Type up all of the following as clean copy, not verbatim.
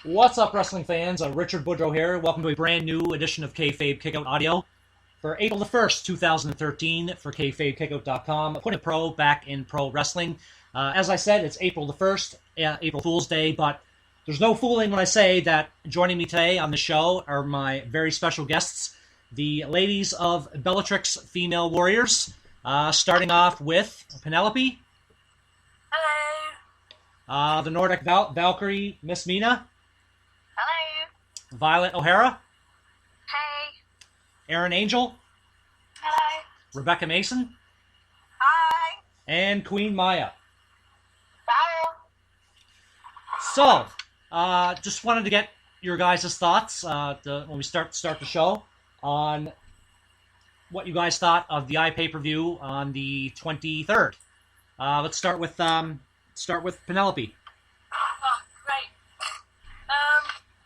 What's up, wrestling fans? Richard Boudreau here. Welcome to a brand new edition of Kayfabe Kickout Audio for April the 1st, 2013 for KayfabeKickout.com. Putting pro back in pro wrestling. As I said, it's April the 1st, April Fool's Day, but there's no fooling when I say that joining me today on the show are my very special guests, the ladies of Bellatrix Female Warriors, starting off with Penelope. Hello. The Nordic Valkyrie, Miss Mina. Hello. Violet O'Hara. Hey. Erin Angel. Hello. Rebecca Mason. Hi. And Queen Maya. Hello. So, just wanted to get your guys' thoughts when we start the show on what you guys thought of the pay-per-view on the 23rd. Let's start with Penelope. Oh, great.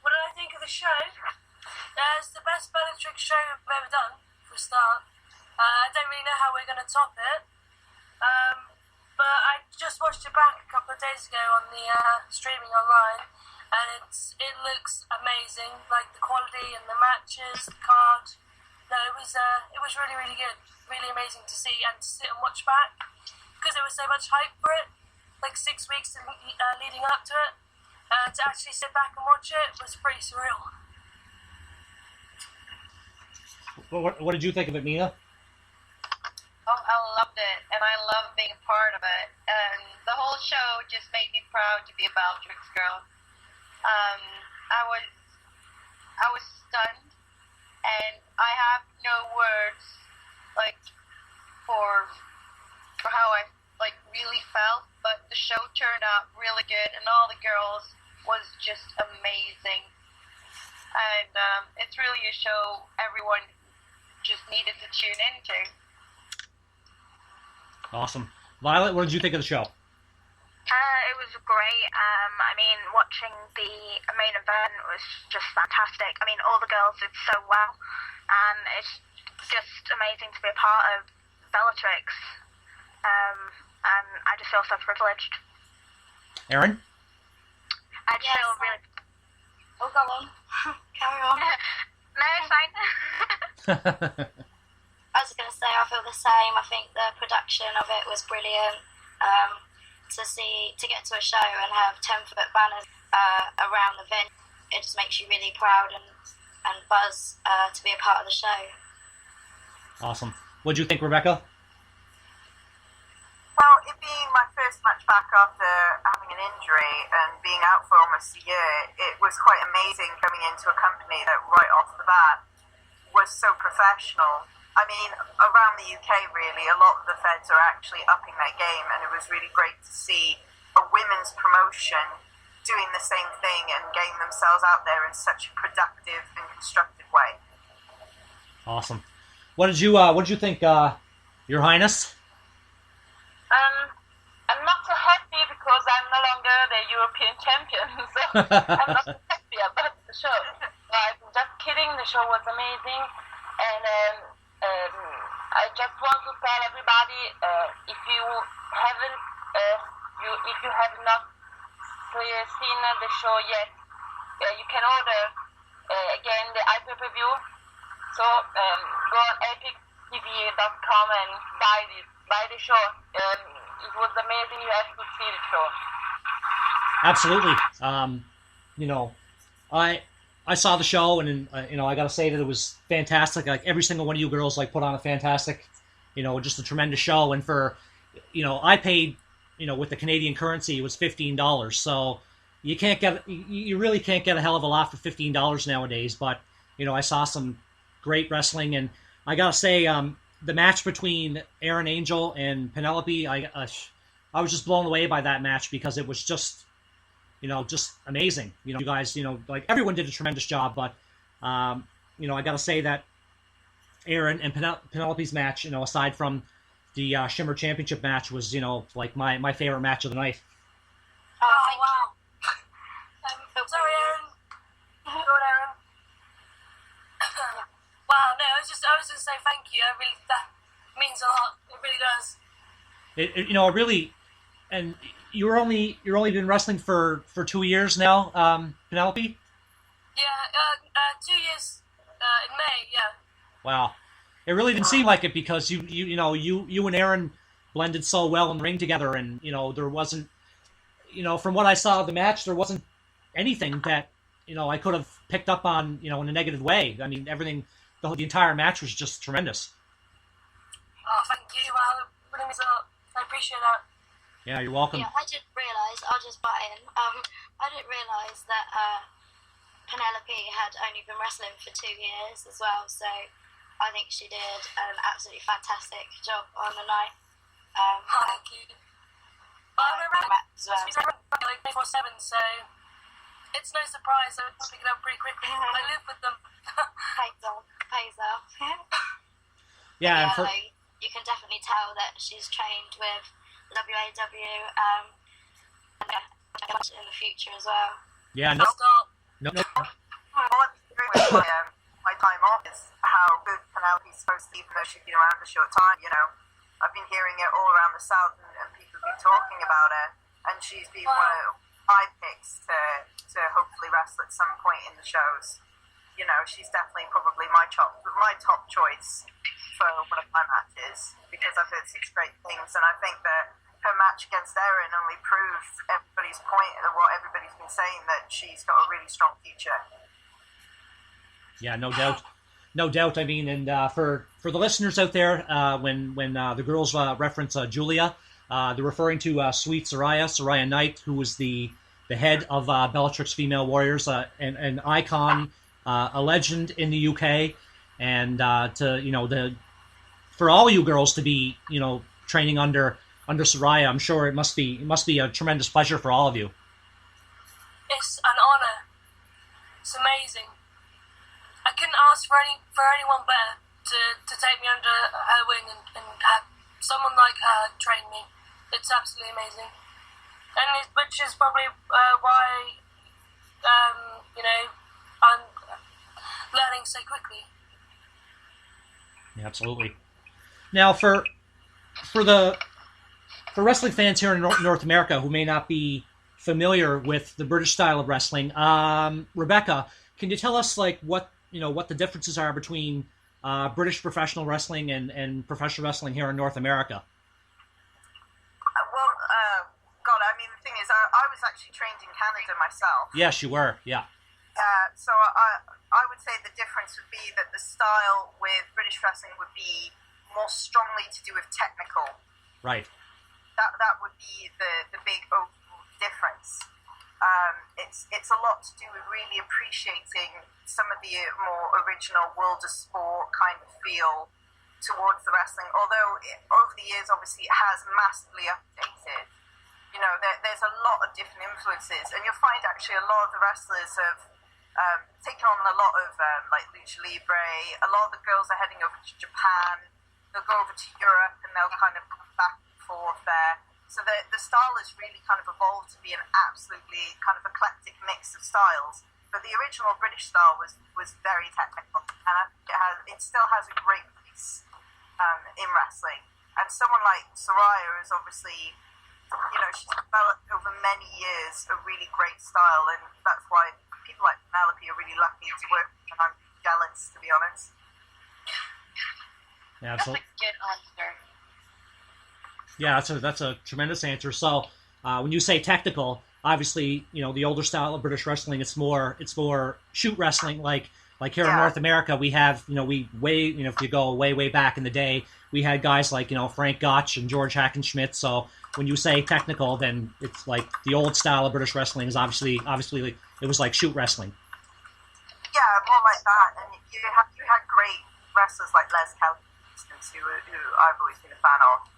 What did I think of the show? It's the best Bellatrix show I've ever done, for a start. I don't really know how we're going to top it. But I just watched it back a couple of days ago on the streaming online, and it looks amazing. Like the quality and the matches, the card. No, it was really, really good. Really amazing to see and to sit and watch back, because there was so much hype for it. Like 6 weeks leading up to it. To actually sit back and watch it was pretty surreal. What did you think of it, Mina? Oh, I loved it, and I love being a part of it. And the whole show just made me proud to be a Bellatrix girl. I was stunned, and I have no words, like, for how I really felt. But the show turned out really good, and all the girls was just amazing. And it's really a show everyone just needed to tune into. Awesome. Violet, what did you think of the show? It was great. I mean, watching the main event was just fantastic. I mean, all the girls did so well, and it's just amazing to be a part of Bellatrix. And I just feel so privileged. Erin? I just feel really... Oh, go on. Carry on. No, it's fine. I was going to say, I feel the same. I think the production of it was brilliant. To get to a show and have 10-foot banners around the venue, it just makes you really proud and buzz to be a part of the show. Awesome. What did you think, Rebecca? Well, it being my first match back after having an injury and being out for almost a year, it was quite amazing coming into a company that right off the bat was so professional. I mean, around the UK, really, a lot of the feds are actually upping their game, and it was really great to see a women's promotion doing the same thing and getting themselves out there in such a productive and constructive way. Awesome. What did you think, Your Highness? I'm not so happy because I'm no longer the European champion, so I'm not so happy about the show. I'm just kidding, the show was amazing, and I just want to tell everybody, if you have not seen the show yet, you can order again the pay-per-view. So go on epictv.com and buy the show. It was amazing. You have to see the show. Absolutely. I saw the show, and I got to say that it was fantastic. Like, every single one of you girls put on a fantastic, just a tremendous show. And for, I paid, with the Canadian currency, it was $15. So you really can't get a hell of a lot for $15 nowadays. But I saw some great wrestling, and I gotta say, the match between Erin Angel and Penelope, I was just blown away by that match, because it was just amazing. You guys, everyone did a tremendous job, but, I gotta say that Erin and Penelope's match, aside from the Shimmer Championship match, was, my favorite match of the night. Oh, wow. Sorry, Erin. Go on, Erin. Wow, no, I was just going to say thank you. That means a lot. It really does. It really, and you're only been wrestling for 2 years now, Penelope. Yeah, 2 years in May. Yeah. Wow, it really didn't seem like it because you and Erin blended so well in the ring together, and there wasn't, from what I saw of the match, there wasn't anything that I could have picked up on in a negative way. I mean, everything, the entire match was just tremendous. Oh, thank you. Well, it really means a lot. I appreciate that. Yeah, you're welcome. Yeah, I didn't realise, I'll just butt in, I didn't realise that Penelope had only been wrestling for 2 years as well, so I think she did an absolutely fantastic job on the night. Thank you. Well, I'm around as well. she's around like 24/7, so it's no surprise that I'm picking up pretty quickly. I live with them. Pays off. Yeah, Yeah, you can definitely tell that she's trained with WAW and in the future as well. yeah, Stop. no. All I'm hearing with my time off is how good Penelope's supposed to be, even though she's been around a short time. I've been hearing it all around the South, and people have been talking about her, and she's been one of my picks to hopefully wrestle at some point in the shows. She's definitely probably my top choice for one of my matches, because I've heard such great things, and I think that her match against Erin only proved everybody's point of what everybody's been saying, that she's got a really strong future. Yeah, no doubt. No doubt. I mean, and for the listeners out there, when the girls reference Julia, they're referring to Sweet Saraya Knight, who was the head of Bellatrix Female Warriors, an icon, a legend in the UK, and for all you girls to be training under Saraya, I'm sure it must be a tremendous pleasure for all of you. It's an honour. It's amazing. I couldn't ask for anyone better to take me under her wing and have someone like her train me. It's absolutely amazing, which is probably why I'm learning so quickly. Yeah, absolutely. Now, for wrestling fans here in North America who may not be familiar with the British style of wrestling, Rebecca, can you tell us what the differences are between British professional wrestling and professional wrestling here in North America? Well, God, I mean, the thing is, I was actually trained in Canada myself. Yes, you were. Yeah. So I would say the difference would be that the style with British wrestling would be more strongly to do with technical. Right. That would be the big overall difference. It's a lot to do with really appreciating some of the more original world of sport kind of feel towards the wrestling. Although over the years, obviously, it has massively updated. There's a lot of different influences, and you'll find actually a lot of the wrestlers have taken on a lot of like lucha libre. A lot of the girls are heading over to Japan. They'll go over to Europe, and they'll kind of come back and forth there. So the style has really kind of evolved to be an absolutely kind of eclectic mix of styles. But the original British style was very technical, and it still has a great place in wrestling. And someone like Saraya is obviously, she's developed over many years a really great style, and that's why people like Penelope are really lucky to work with, and I'm jealous, to be honest. Yeah, That's a good answer. Yeah, that's a tremendous answer. So, when you say technical, obviously, the older style of British wrestling, it's more shoot wrestling. Like here in North America, we have, if you go way back in the day, we had guys like, Frank Gotch and George Hackenschmidt. So when you say technical, then it's like the old style of British wrestling is obviously it was like shoot wrestling. Yeah, more like that. And you had great wrestlers like Les Kelly, for instance, who I've always been a fan of.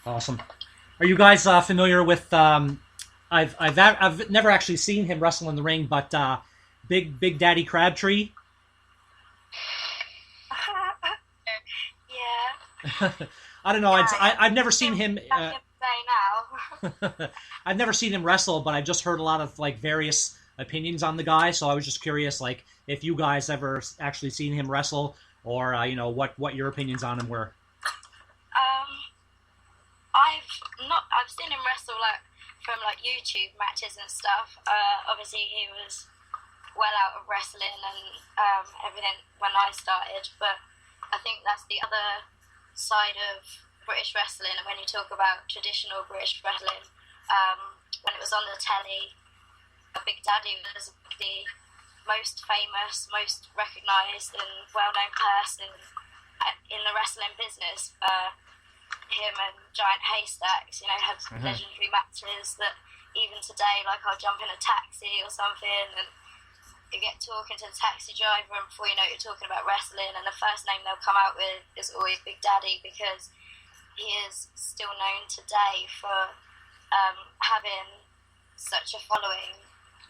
Awesome. Are you guys familiar with? I've never actually seen him wrestle in the ring, but Big Daddy Crabtree. Yeah. I don't know. I've never seen him. Now. I've never seen him wrestle, but I've just heard a lot of various opinions on the guy. So I was just curious, if you guys ever actually seen him wrestle, or what your opinions on him were. I've seen him wrestle like from like YouTube matches and stuff. Obviously he was well out of wrestling and everything when I started, but I think that's the other side of British wrestling. And when you talk about traditional British wrestling, when it was on the telly, Big Daddy was the most famous, most recognised and well-known person in the wrestling business. Him and Giant Haystacks, you know, had legendary matches that even today, like I'll jump in a taxi or something and you get talking to the taxi driver and before you know it, you're talking about wrestling, and the first name they'll come out with is always Big Daddy, because he is still known today for having such a following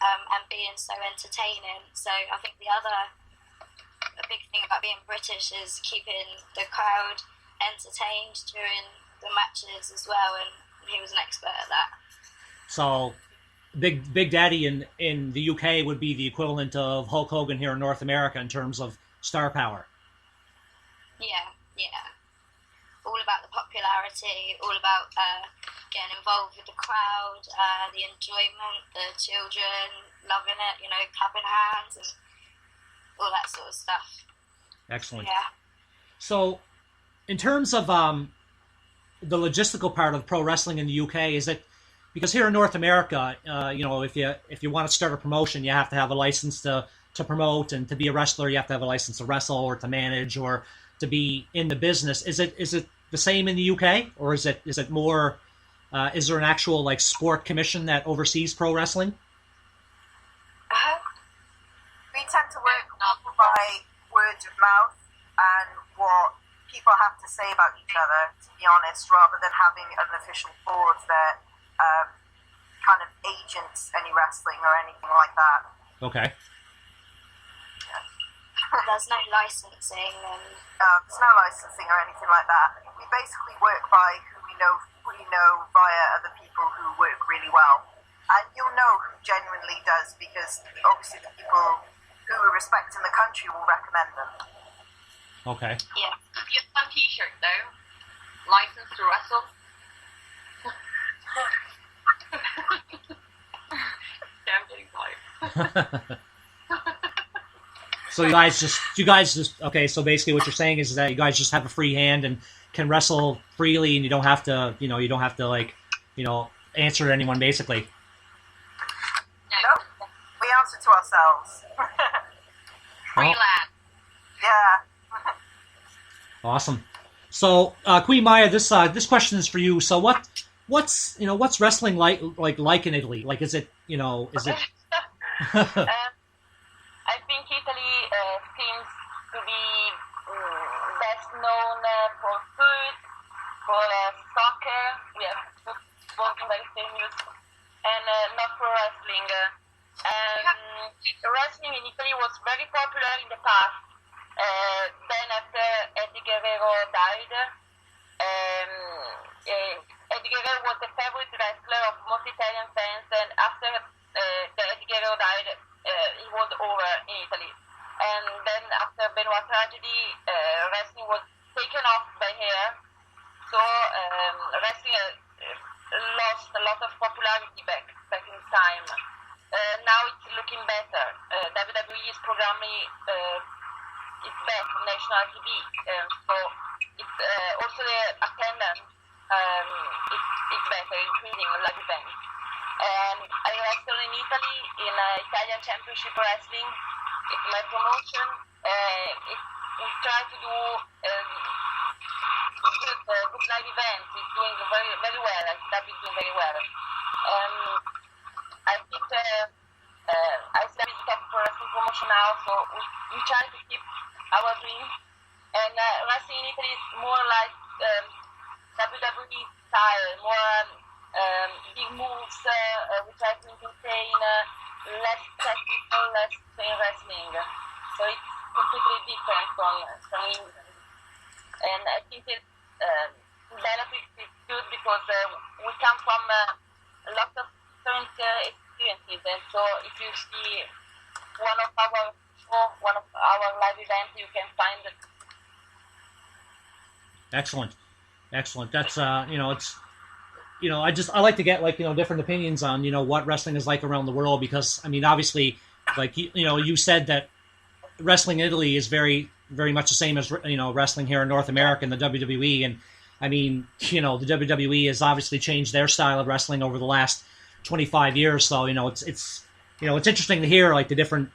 and being so entertaining. So I think a big thing about being British is keeping the crowd entertained during the matches as well, and he was an expert at that. So Big Daddy in the UK would be the equivalent of Hulk Hogan here in North America in terms of star power. Yeah. All about the popularity, all about getting involved with the crowd, the enjoyment, the children loving it, you know, clapping hands and all that sort of stuff. Excellent. Yeah. So, in terms of the logistical part of pro wrestling in the UK, is it because here in North America, you know, if you want to start a promotion, you have to have a license to promote, and to be a wrestler, you have to have a license to wrestle or to manage or to be in the business. Is it the same in the UK, or is it more? Is there an actual like sport commission that oversees pro wrestling? We tend to work by word of mouth and what people have to say about each other, to be honest, rather than having an official board that kind of agents any wrestling or anything like that. Okay. There's no licensing and there's no licensing or anything like that. We basically work by who we know via other people who work really well. And you'll know who genuinely does, because obviously the people who we respect in the country will recommend them. Okay. yeah. Could be a fun t-shirt though. License to wrestle. Yeah, I'm getting tired. So you guys just okay. So basically, what you're saying is that you guys just have a free hand and can wrestle freely, and you don't have to, answer to anyone basically. No, we answer to ourselves. Free lad. Yeah. Awesome. So Queen Maya, this question is for you. So what's wrestling like in Italy? Like, is it? I think Italy seems to be best known for food, for soccer. We have football very famous, and not for wrestling. Wrestling in Italy was very popular in the past. Then after Eddie Guerrero died, Eddie Guerrero was the favorite wrestler of most Italian fans, and after Eddie Guerrero died, he was over in Italy. And then after Benoit tragedy, wrestling was taken off by here. So wrestling lost a lot of popularity back in time. Now it's looking better. WWE is programming it's back on national TV. So it's also the attendance it's better, increasing live events. And I wrestle in Italy in Italian Championship Wrestling. It's my promotion. We try to do good live events. It's doing very, very well. ICW is doing very well. I think ICW is the top wrestling promotion now, so we try to keep our dream. And wrestling in Italy is more like WWE style, more big moves, we try to entertain, less technical, less plain wrestling. So it's completely different from England. And I think that Bellatrix is good because we come from a lot of different experiences, and so if you see one of our live events, you can find it. Excellent. That's I like to get like different opinions on what wrestling is like around the world, because I mean obviously like you said that wrestling in Italy is very very much the same as wrestling here in North America and the WWE, and I mean the WWE has obviously changed their style of wrestling over the last 25 years, so it's interesting to hear like the different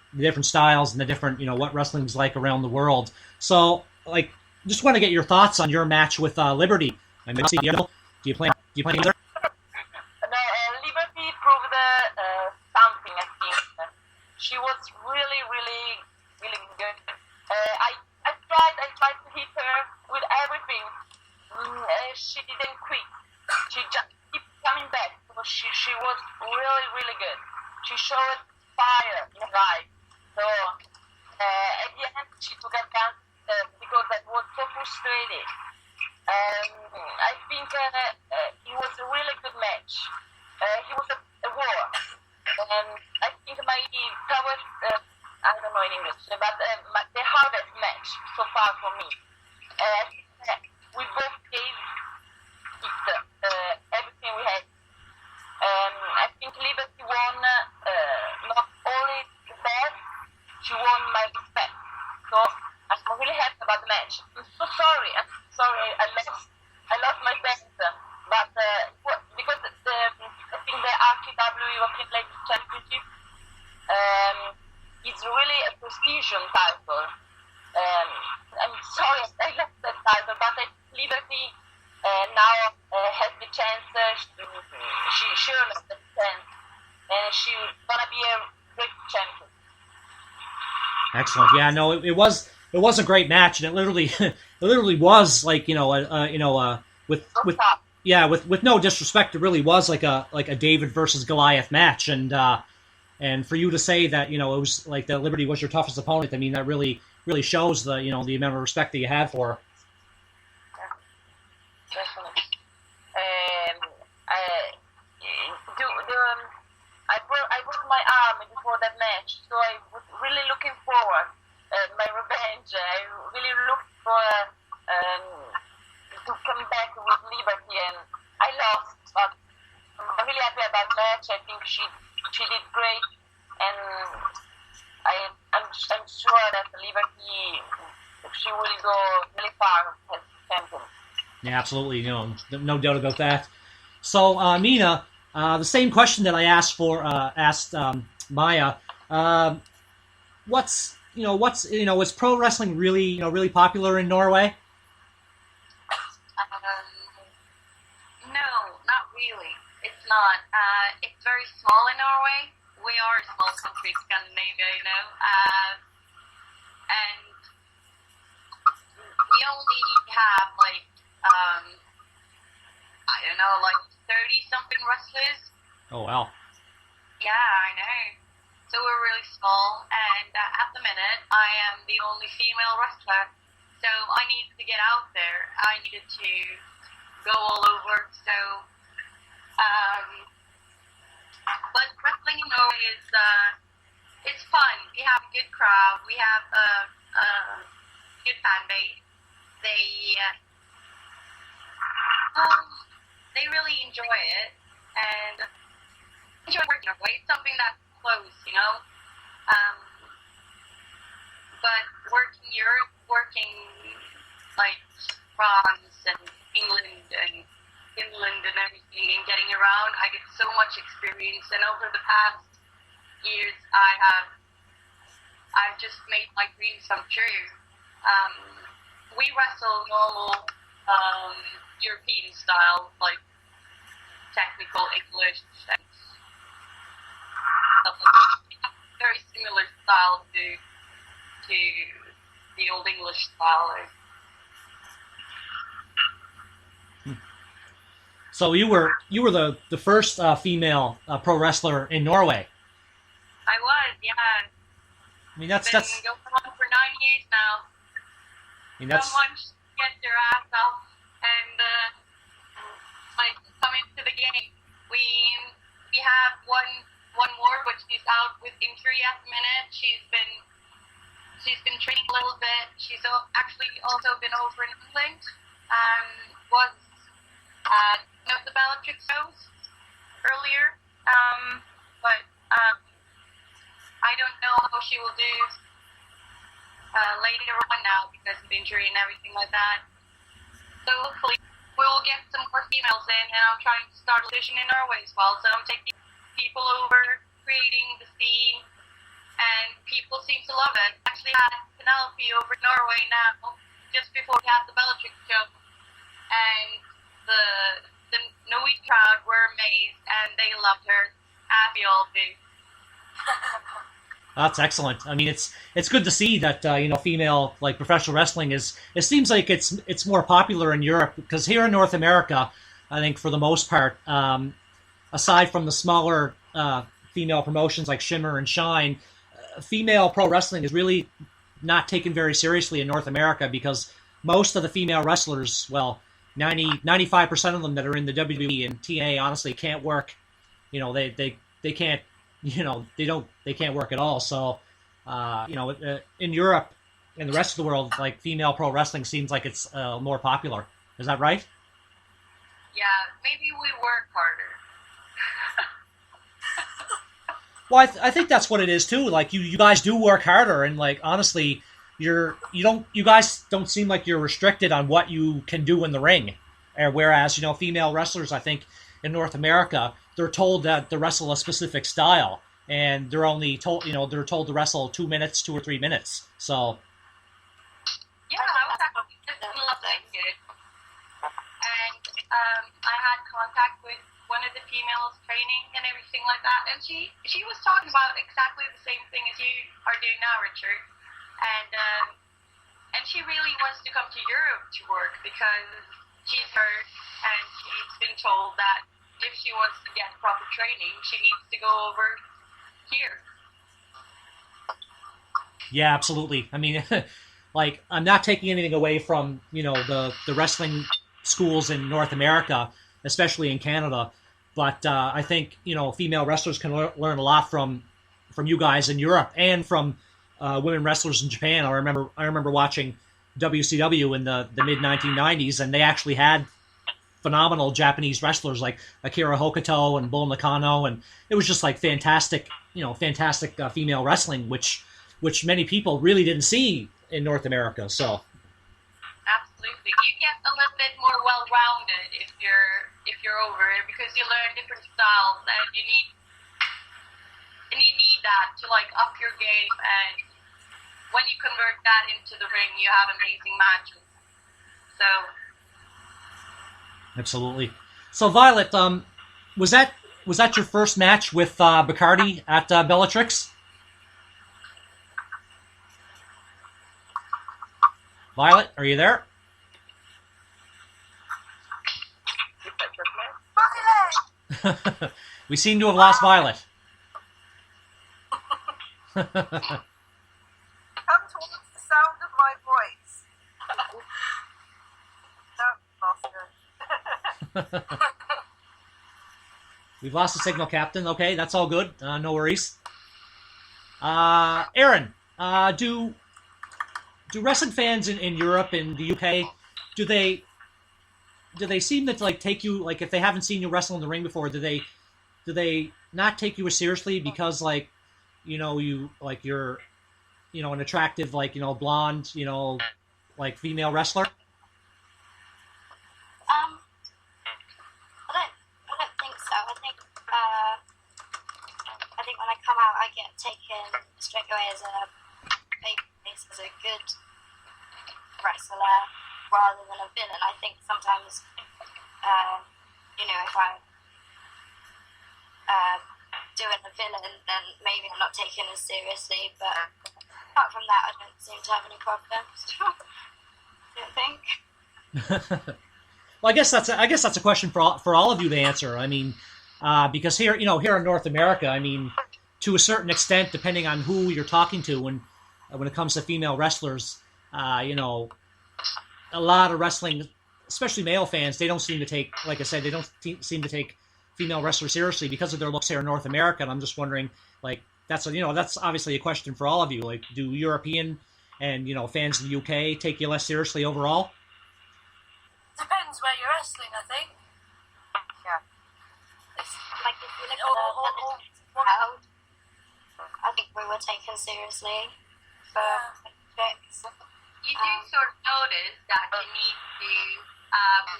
styles and the different what wrestling's like around the world. So like just want to get your thoughts on your match with Liberty. I mean, do you plan either? No, Liberty proved something. I think she was really, really, really good. I tried to hit her with everything. She didn't quit. She just kept coming back. She was really, really good. She showed fire in her eyes. So at the end, she took advantage because that was so frustrating. I think it was a really good match. It was a war. I think my favorite, I don't know in English, but the hardest match so far for me. We both gave it everything we had. I think Liberty won not only the best, she won my respect. So I'm really happy about the match. I'm so sorry. I lost my best, but because I think the RTW European Ladies Championship is really a prestigious title. I'm sorry I lost that title, but Liberty now has the chance. She sure has the chance, and she's gonna be a great champion. Excellent. Yeah, no, it was a great match, and it literally was like with no disrespect, it really was like a David versus Goliath match, and for you to say that it was like that Liberty was your toughest opponent, I mean that really shows the the amount of respect that you had for her. Definitely. I broke my arm before that match, so I was really looking forward my revenge. I really looked for to come back with Liberty, and I lost. But I'm really happy about the match. I think she did great, and I'm sure that Liberty she will go really far as champion. Yeah, absolutely. No doubt about that. So, Mina, the same question that I asked Maya. Is pro wrestling really popular in Norway? No, not really. It's not. It's very small in Norway. We are a small country, Scandinavia, and we only have like 30-something wrestlers. Oh wow. Yeah, I know. So we're really small, and at the minute, I am the only female wrestler. So I needed to get out there. I needed to go all over. So, but wrestling in Norway is it's fun. We have a good crowd. We have a good fan base. They really enjoy it and enjoy working Norway. It's something that's close, but working Europe, working like France and England and Finland and everything, and getting around, I get so much experience. And over the past years, I've just made my dreams come true. We wrestle normal European style, like technical English and stuff like that. Very similar style to the old English style. So you were the first female pro wrestler in Norway. I was, yeah. I mean that's been going on for 9 years now. I mean that's Someone should get their ass off and come into the game. We have one more, which is out with injury at the minute. She's been training a little bit. She's actually also been over in England. Was at one of the Bellatrix shows earlier, but I don't know how she will do later on now because of injury and everything like that. So hopefully we will get some more females in, and I'm trying to start a competition in Norway as well. So I'm taking people over, creating the scene, and people seem to love it. Actually had Penelope over in Norway now, just before we had the Bellatrix show, and the Norwegian crowd were amazed, and they loved her, as we all do. That's excellent. I mean, it's good to see that female like professional wrestling is. It seems like it's more popular in Europe, because here in North America, I think for the most part, aside from the smaller female promotions like Shimmer and Shine, female pro wrestling is really not taken very seriously in North America, because most of the female wrestlers, well, 95% of them that are in the WWE and TNA honestly can't work. They can't. They can't work at all. So, in Europe and the rest of the world, like female pro wrestling seems like it's more popular. Is that right? Yeah, maybe we work harder. Well, I think that's what it is too. Like you guys do work harder, and like honestly, you guys don't seem like you're restricted on what you can do in the ring. Whereas female wrestlers, I think in North America, they're told that to wrestle a specific style, and they're only told they're told to wrestle 2 minutes, 2 or 3 minutes. So yeah, I was actually just loving it, and I had contact with one of the females training and everything like that, and she was talking about exactly the same thing as you are doing now, Richard, and she really wants to come to Europe to work because she's hurt, and she's been told that if she wants to get proper training, she needs to go over here. yeah, absolutely. I mean, like I'm not taking anything away from the wrestling schools in North America, especially in Canada, but I think female wrestlers can learn a lot from you guys in Europe and from women wrestlers in Japan. I remember watching WCW in the mid 1990s, and they actually had phenomenal Japanese wrestlers like Akira Hokuto and Bull Nakano, and it was just like fantastic female wrestling, which many people really didn't see in North America. So absolutely, you get a little bit more well-rounded if you're over here, because you learn different styles, and you need that to like up your game, and when you convert that into the ring, you have amazing matches. So absolutely. So Violet, was that your first match with Bacardi at Bellatrix? Violet, are you there? We seem to have lost Violet. Come towards the sound of my voice. No, lost her. We've lost the signal, Captain. Okay, that's all good. No worries. Erin, do wrestling fans in Europe and the UK, do they seem to like take you, like if they haven't seen you wrestle in the ring before, do they not take you as seriously because like you're an attractive blonde like female wrestler? I don't think so. I think when I come out, I get taken straight away as a babyface, as a good wrestler rather than a villain. I think sometimes, if I'm doing a villain, then maybe I'm not taken as seriously. But apart from that, I don't seem to have any problems. I don't think. Well, I guess that's a question for all of you to answer. I mean, because here in North America, I mean, to a certain extent, depending on who you're talking to, when it comes to female wrestlers, a lot of wrestling, especially male fans, they don't seem to take, like I said, they don't seem to take female wrestlers seriously because of their looks here in North America. And I'm just wondering, like, that's obviously a question for all of you. Like, do European and fans in the UK take you less seriously overall? Depends where you're wrestling, I think. what I think we were taken seriously for tricks. You do sort of notice that you need to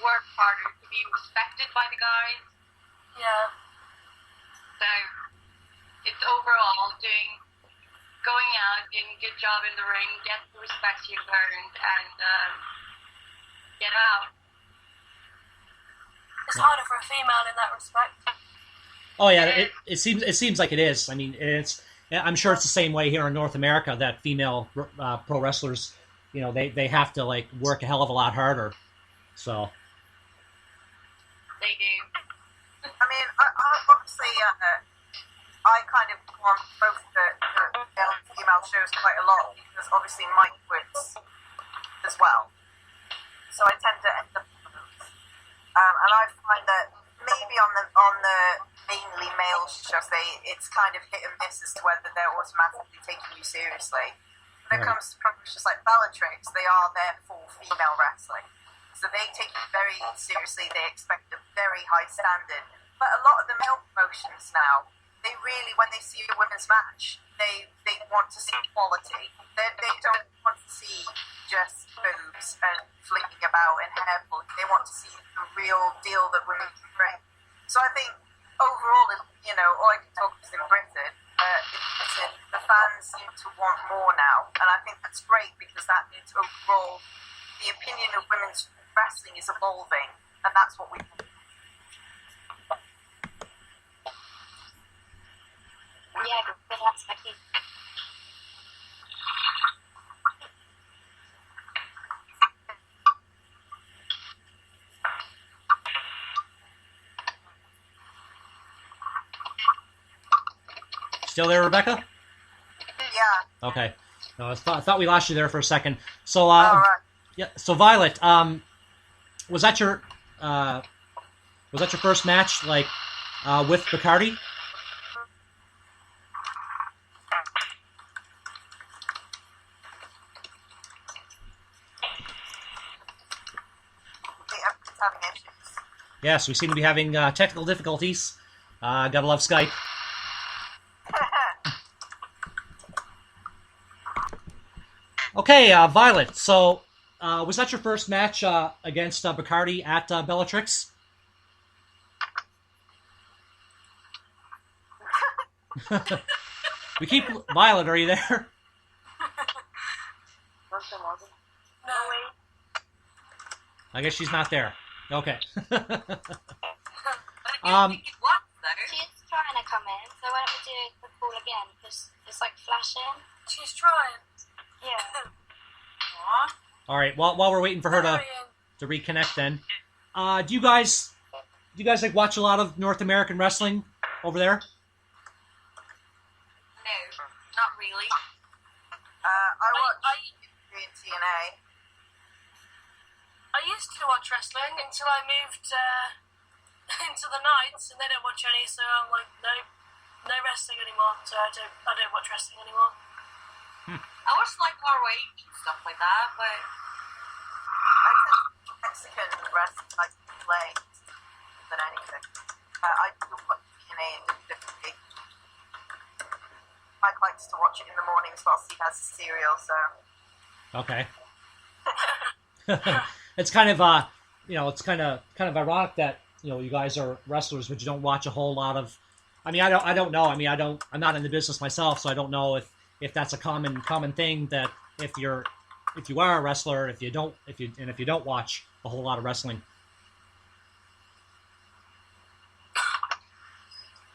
work harder to be respected by the guys. Yeah. So it's overall going out, doing a good job in the ring, get the respect you've earned, and get out. It's harder for a female in that respect. Oh yeah, it seems like it is. I mean, I'm sure it's the same way here in North America that female pro wrestlers, you know, they have to like work a hell of a lot harder. So. They do. I mean, obviously, I kind of want both the male and female shows quite a lot because obviously Mike works as well. So I tend to end up on those. And I find that maybe on the mainly male shows, it's kind of hit and miss as to whether they're automatically taking you seriously. When it comes to promotions like Bellatrix, they are there for female wrestling. So they take it very seriously, they expect a very high standard. But a lot of the male promotions now, they really, when they see a women's match, they want to see quality. They don't want to see just boobs and flicking about and hair pulling. They want to see the real deal that women can bring. So I think overall, you know, all I can talk is in Britain, the fans seem to want more now. And I think that's great because that means overall the opinion of women's wrestling is evolving, and that's what we want. Yeah, good aspect. Still there, Rebecca? Yeah. Okay. No, I thought we lost you there for a second. So, All right. yeah. So, Violet, was that your first match like with Bacardi? Having issues. Yes, we seem to be having technical difficulties. Gotta love Skype. Okay, Violet. So, was that your first match against Bacardi at Bellatrix? We keep Violet. Are you there? No. I guess she's not there. Okay. But I do think it was, though. She's trying to come in, so why don't we do the call again? Because it's like flashing. She's trying. Yeah. Aww. All right. Well, while we're waiting for her to reconnect, then, do you guys like watch a lot of North American wrestling over there? No, not really. I watch TNA. I used to watch wrestling until I moved into the nights, and they don't watch any. So I'm like, no wrestling anymore. So I don't watch wrestling anymore. I watch like Norway and stuff like that, but I tend to Mexican wrestling like play than anything. I do watch TNA differently. Mike likes to watch it in the mornings whilst he has his cereal, so. Okay. It's kind of it's kind of ironic that you guys are wrestlers, but you don't watch a whole lot of. I mean, I don't know. I mean, I'm not in the business myself, so I don't know if that's a common thing that if you are a wrestler, if you don't watch a whole lot of wrestling.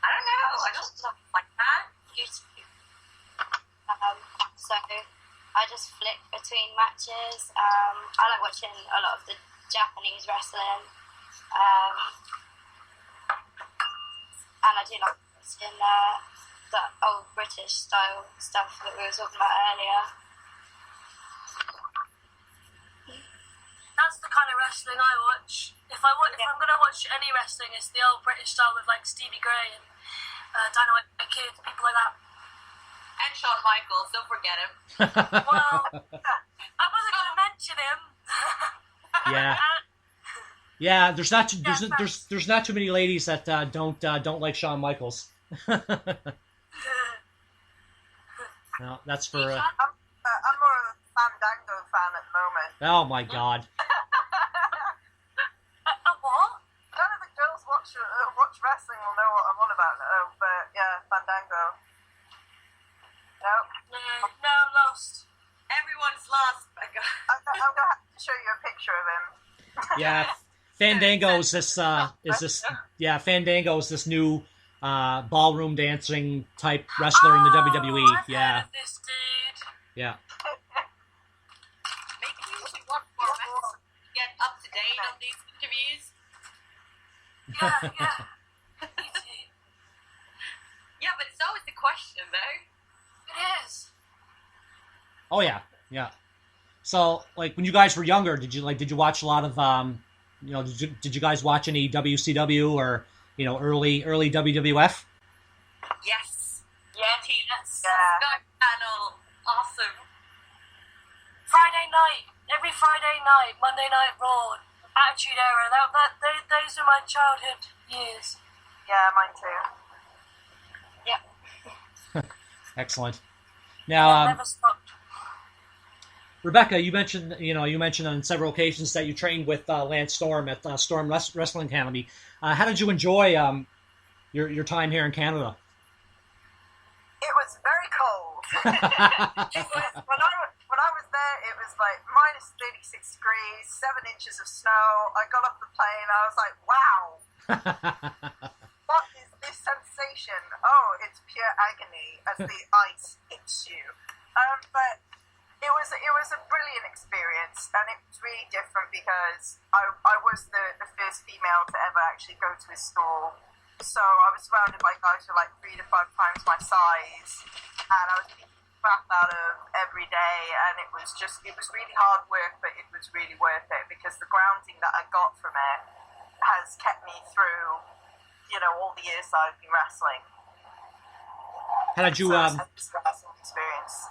I don't know. I don't like that. So I just flick between matches. I like watching a lot of the Japanese wrestling. And I do like watching the old British style stuff that we were talking about earlier. That's the kind of wrestling I watch. If I'm going to watch any wrestling, it's the old British style with like Stevie Gray and Dynamite Kid, people like that. And Shawn Michaels, don't forget him. Well, I wasn't going to mention him. Yeah. Yeah, there's not too many ladies that don't like Shawn Michaels. No, that's for. I'm more of a Fandango fan at the moment. Oh my God. What? None of the girls watch wrestling will know what I'm on about, but yeah, Fandango. No, No, I'm lost. Everyone's lost. I'm gonna have to show you a picture of him. Yeah, Fandango is this Fandango is this new ballroom dancing type wrestler in the WWE. I've heard of this dude. Yeah. Maybe we should watch more wrestling to get up to date on these interviews. Yeah. Me too. Yeah, but it's always the question, though. It is. Oh yeah. So like when you guys were younger, did you watch a lot of did you guys watch any WCW or early WWF? Yes. Yes. Sky Panel. Awesome. Friday night. Every Friday night. Monday Night Raw. Attitude Era. Those are my childhood years. Yeah, mine too. Excellent. Now, Never stopped. Rebecca, you mentioned on several occasions that you trained with Lance Storm at Storm Wrestling Academy. How did you enjoy your time here in Canada? It was very cold. When I was there, it was like minus 36 degrees, 7 inches of snow. I got off the plane, I was like, wow, what is this sensation? Oh, it's pure agony as the ice hits you. But it was a brilliant experience, and it was really different because I was the first female to ever actually go to his store. So I was surrounded by guys who were like 3 to 5 times my size, and I was beating the crap out of every day, and it was really hard work, but it was really worth it because the grounding that I got from it has kept me through, all the years that I've been wrestling. How did you So it was a wrestling experience.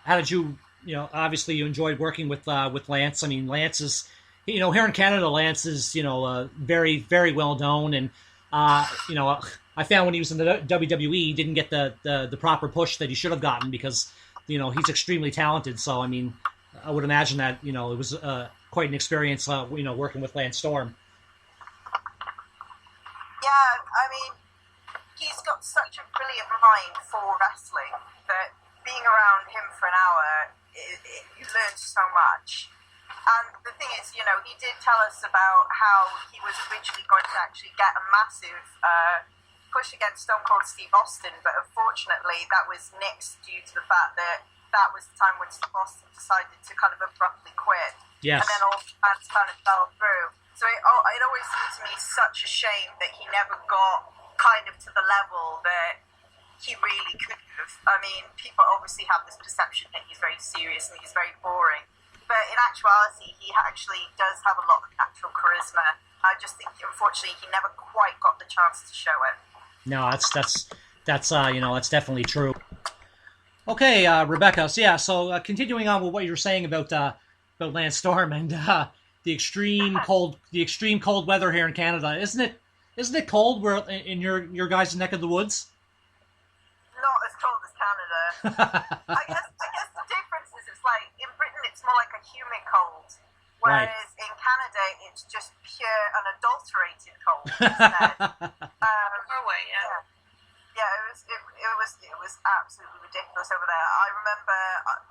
How did you obviously you enjoyed working with Lance. I mean, Lance is here in Canada, Lance is very, very well known, and I found when he was in the WWE, he didn't get the proper push that he should have gotten because he's extremely talented. So I mean, I would imagine that it was quite an experience working with Lance Storm. Yeah, I mean, he's got such a brilliant mind for wrestling that being around him for an hour, you learn so much. And the thing is, he did tell us about how he was originally going to actually get a massive push against Stone Cold Steve Austin, but unfortunately that was nixed due to the fact that was the time when Steve Austin decided to kind of abruptly quit. Yes. And then all the fans kind of fell through. So it always seemed to me such a shame that he never got kind of to the level that he really could have. I mean, people obviously have this perception that he's very serious and he's very boring. But in actuality, he actually does have a lot of natural charisma. I just think, unfortunately, he never quite got the chance to show it. No, that's definitely true. Okay, Rebecca. So continuing on with what you were saying about Lance Storm and the extreme cold weather here in Canada, isn't it cold where in your guys' neck of the woods? Not as cold as Canada. I guess the difference is it's like in Britain it's more like a humid cold, whereas in Canada it's just pure unadulterated cold instead. Norway, yeah. It was absolutely ridiculous over there. I remember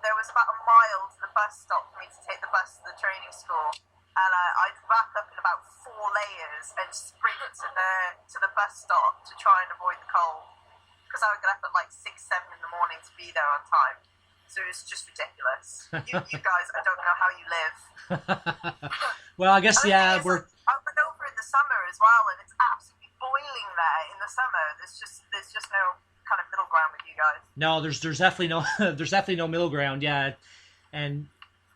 there was about a mile to the bus stop for me to take the bus to the training school, and I'd wrap up in about 4 layers and sprint to the bus stop to try and avoid the cold, because I would get up at like 6-7 in the morning to be there on time. So it was just ridiculous. You guys, I don't know how you live. Well, I guess I went over in the summer as well, and it's absolutely boiling there in the summer. There's just no kind of middle ground with you guys. No, there's definitely no middle ground. Yeah, and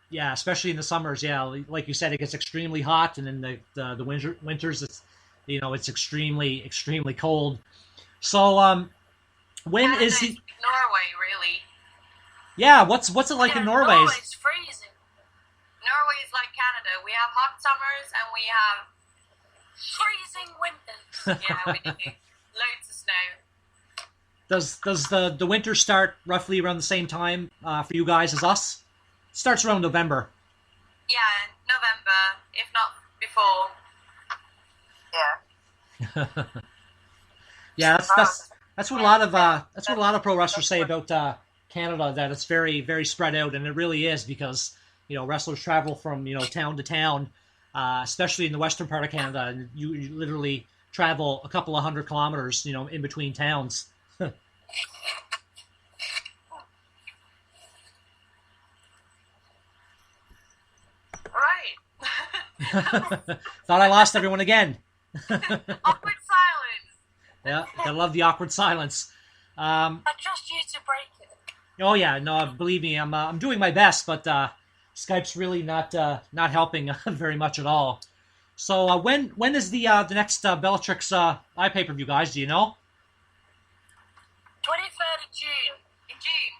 yeah, especially in the summers. Yeah, like you said, it gets extremely hot, and then the winters, it's it's extremely cold. So when Canada is he? Norway, really. Yeah, what's it like in Norway? Norway's freezing. Norway is like Canada. We have hot summers and we have Freezing winters. yeah, we do. Loads of snow. Does the winter start roughly around the same time for you guys as us? It starts around November. Yeah, November, if not before. Yeah. Yeah, that's what a lot of pro wrestlers say about Canada, that it's very, very spread out, and it really is, because wrestlers travel from town to town, especially in the western part of Canada, and you literally travel a couple of 100 kilometers in between towns. Right. Thought I lost everyone again. Awkward silence. Yeah, gotta love the awkward silence. I trust you to break it. Oh yeah, no, believe me, I'm doing my best, but Skype's really not helping very much at all. So when is the next Bellatrix pay-per-view, guys? Do you know? 23rd of June. In June.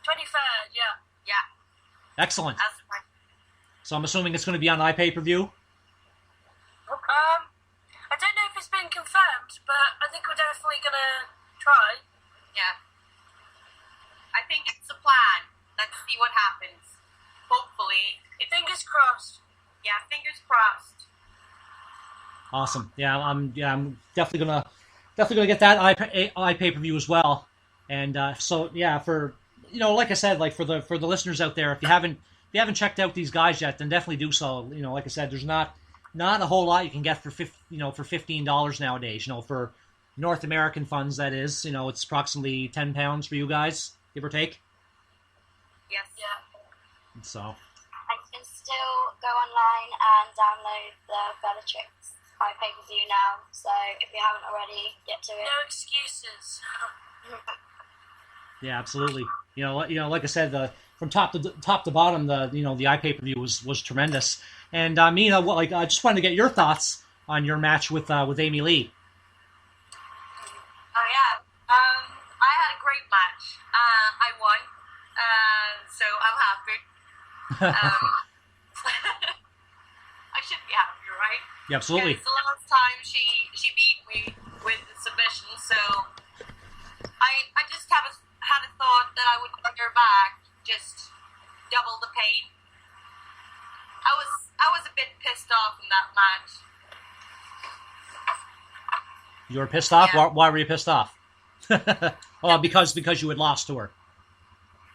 23rd, yeah. Yeah. Excellent. That's right. So I'm assuming it's going to be on iPay-per-view. I don't know if it's been confirmed, but I think we're definitely gonna try. Yeah. I think it's a plan. Let's see what happens. Hopefully. Fingers crossed. Yeah, fingers crossed. Awesome. Yeah, I'm definitely gonna get that iPay-per-view as well. And so yeah, for like I said, like for the listeners out there, if you haven't checked out these guys yet, then definitely do so. Like I said, there's not a whole lot you can get for $15 nowadays. For North American funds, that is. It's approximately £10 for you guys, give or take. Yes. Yeah. So. And you can still go online and download the Bellatrix pay-per-view now. So if you haven't already, get to it. No excuses. Yeah, absolutely. Like I said, from top to bottom, the iPay-per-view was tremendous. And Mina, I just wanted to get your thoughts on your match with Amy Lee. Oh yeah. I had a great match. I won. So I'm happy. I should be happy, right? Yeah, absolutely. Because the last time she beat me with the submission, so I just had a thought that I would bring her back, just double the pain. I was a bit pissed off in that match. You were pissed off? Yeah. Why were you pissed off? Oh, because you had lost to her.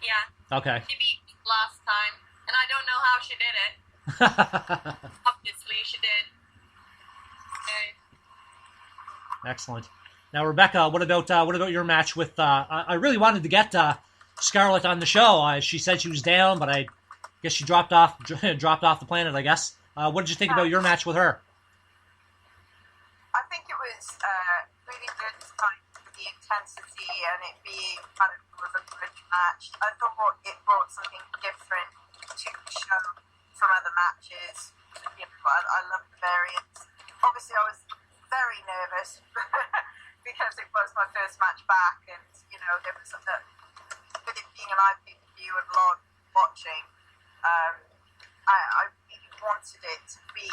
Yeah. Okay. She beat me last time, and I don't know how she did it. Obviously, she did. Excellent. Now, Rebecca, what about your match with? I really wanted to get Scarlett on the show. She said she was down, but I guess she dropped off the planet. I guess. What did you think about your match with her? I think it was really good despite the intensity and it being kind of a good match. I thought it brought something different to the show from other matches. I love the variants. Obviously, I was very nervous because it was my first match back, and there was with it being an IPW and a lot watching. I really wanted it to be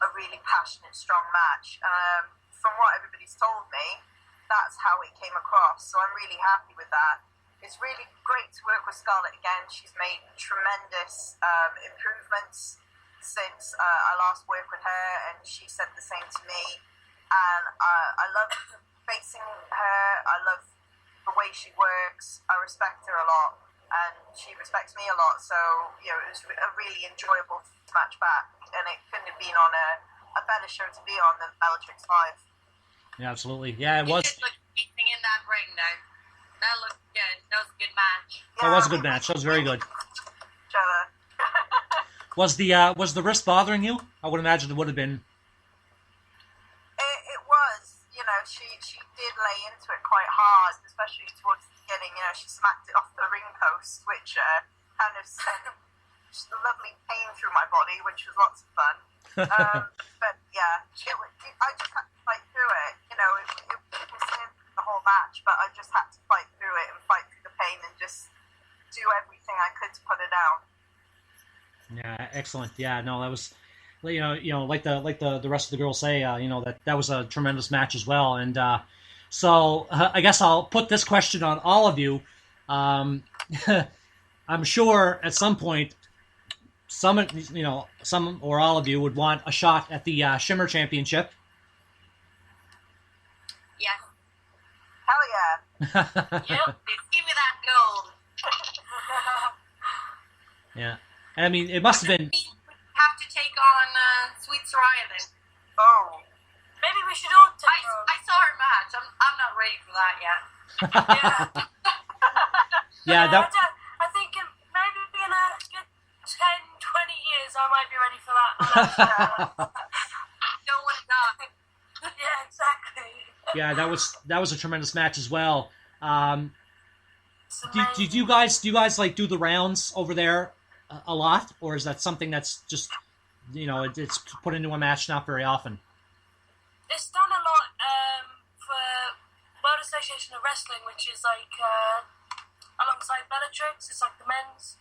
a really passionate, strong match. From what everybody's told me, that's how it came across. So I'm really happy with that. It's really great to work with Scarlett again. She's made tremendous improvements since I last worked with her, and she said the same to me. And I love facing her. I love the way she works. I respect her a lot, and she respects me a lot. So it was a really enjoyable match back, and it couldn't have been on a better show to be on than Bellatrix 5. Yeah, absolutely. Yeah, it was. It looked amazing in that ring, though. That looked good. That was a good match. That was a good match. That was very good. Each other. Was the wrist bothering you? I would imagine it would have been. It was. She did lay into it quite hard, especially towards the beginning. She smacked it off the ring post, which kind of sent just a lovely pain through my body, which was lots of fun. But yeah, I just had to fight through it. It was the whole match, but I just had to fight through it and fight through the pain and just do everything I could to put it down. Yeah, excellent. Yeah, no, that was, like the rest of the girls say, that was a tremendous match as well. And So I guess I'll put this question on all of you. I'm sure at some point, some or all of you would want a shot at the Shimmer Championship. Yes. Hell yeah. Yep. Give me that gold. Yeah. And I mean, it must have been. We have to take on Sweet Soraya then. Oh. Maybe we should all take I saw her match. I'm not ready for that yet. Yeah, that. I think maybe in a good 10, 20 years I might be ready for that. Don't want to die. Yeah, exactly. Yeah, that was a tremendous match as well. It's Did you guys like do the rounds over there a lot, or is that something that's just it's put into a match not very often? It's done a lot for World Association of Wrestling, which is like alongside Bellatrix. It's like the men's.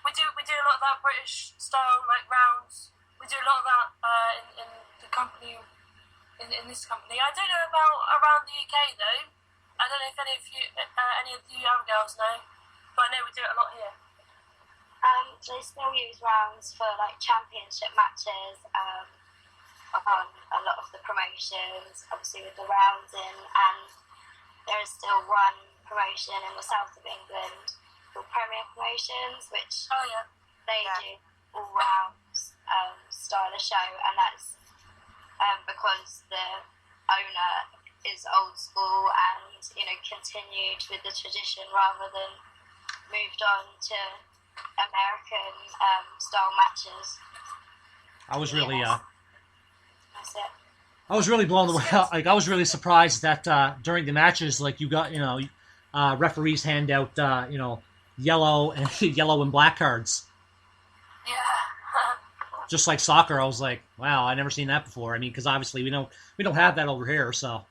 We do a lot of that British style like rounds. We do a lot of that in the company. In this company, I don't know about around the UK though. I don't know if any of you other girls know, but I know we do it a lot here. They still use rounds for like championship matches on a lot of the promotions, obviously with the rounds in, and there is still one promotion in the south of England called Premier Promotions, which they do all rounds style of show, and that's because the owner is old school and continued with the tradition rather than moved on to American style matches. I was really That's it. I was really blown away. Like I was really surprised that during the matches, like you got referees hand out yellow and black cards. Yeah. Just like soccer, I was like, wow, I never seen that before. I mean, because obviously we don't have that over here, so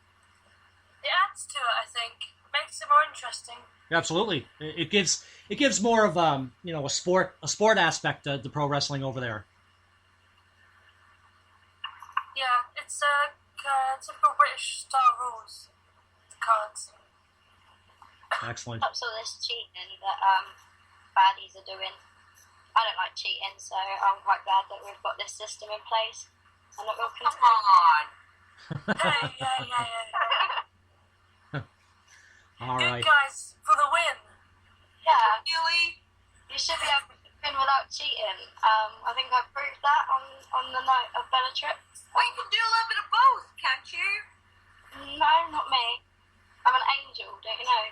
It adds to it, I think. Makes it more interesting. absolutely, it gives more of a sport aspect to the pro wrestling over there. Yeah, it's typical British style rules. The cards. Excellent. Stops all this cheating that baddies are doing. I don't like cheating, so I'm quite glad that we've got this system in place and that we'll Come continue. on. Hey, yeah. All Good right. guys for the win. Yeah, Really? you should be able to win without cheating. I think I proved that on the night of Bellatrix. Well, you can do a little bit of both, can't you? No, not me. I'm an angel, don't you know?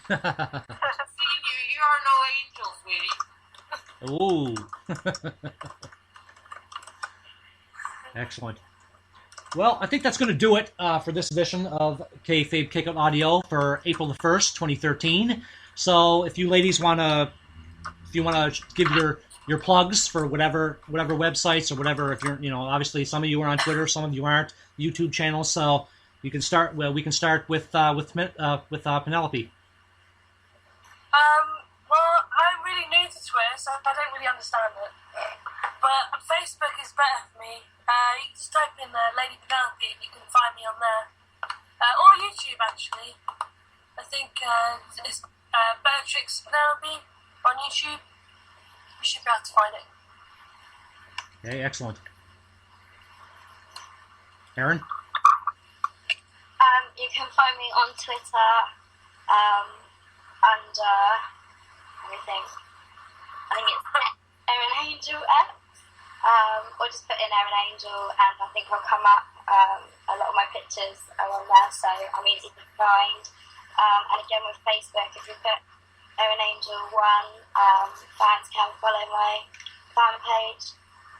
Seeing you are no angel, sweetie. Ooh. Excellent. Well, I think that's going to do it for this edition of Kayfabe Kickout Audio for April the 1st, 2013. So if you ladies want to give your plugs for whatever websites or whatever, if you're, obviously some of you are on Twitter, some of you aren't, YouTube channels, so you can start, we can start with Penelope. Well, I'm really new to Twitter, so I don't really understand it. But Facebook is better for me. You can just type in Lady Penelope and you can find me on there. Or YouTube, actually. I think it's Bellatrix Penelope on YouTube. You should be able to find it. Okay, excellent. Erin? You can find me on Twitter under everything. I think it's Erin Angel X. Or just put in Erin Angel and I think I'll come up. A lot of my pictures are on there, so I'm easy to find. And again with Facebook, if you put Erin Angel 1, fans can follow my fan page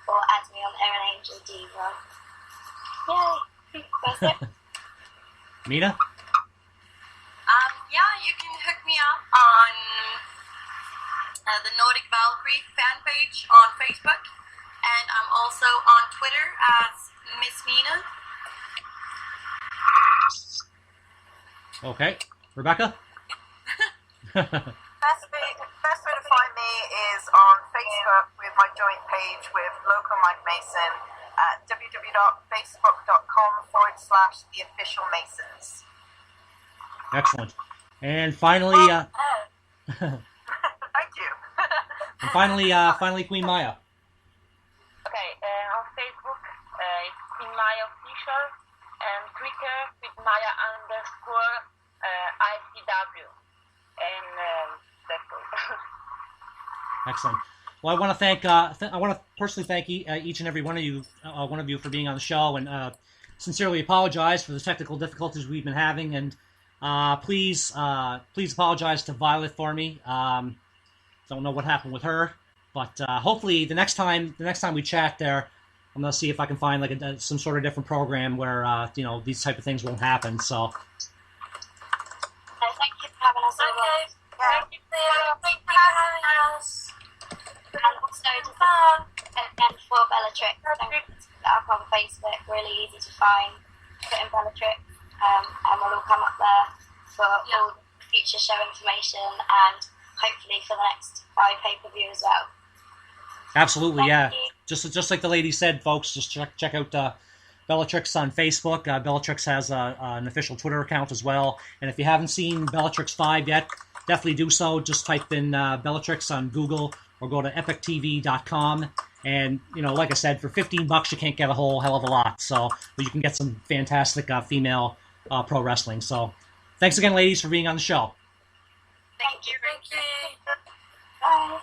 or add me on Erin Angel Diva. Yay! That's it. Mina? Yeah, you can hook me up on the Nordic Valkyrie fan page on Facebook. And I'm also on Twitter as Miss Mina. Okay. Rebecca? Best way to find me is on Facebook with my joint page with Local Mike Mason at www.facebook.com/theofficialmasons. Excellent. And finally, Thank you. and finally, Queen Maya. Okay, on Facebook, it's Queen Maya Official, and Twitter with Maya _ICW. And that's all. Excellent. Well, I want to thank. I want to personally thank each and every one of you for being on the show, and sincerely apologize for the technical difficulties we've been having. And please apologize to Violet for me. Don't know what happened with her, but hopefully the next time we chat there, I'm gonna see if I can find like some sort of different program where these type of things won't happen. So. Thank you for having us over. Okay. Yeah. Thank you for having us. And also, again, for Bellatrix, don't forget to put that up on Facebook, really easy to find. Put in Bellatrix, and we'll all come up there for all future show information and hopefully for the next 5 pay-per-view as well. Absolutely, Thank yeah. you. Just like the lady said, folks, just check out Bellatrix on Facebook. Bellatrix has an official Twitter account as well. And if you haven't seen Bellatrix 5 yet, definitely do so. Just type in Bellatrix on Google or go to epictv.com. And, like I said, for $15 you can't get a whole hell of a lot. So, but you can get some fantastic female pro wrestling. So, thanks again, ladies, for being on the show. Thank you. Thank you. Bye.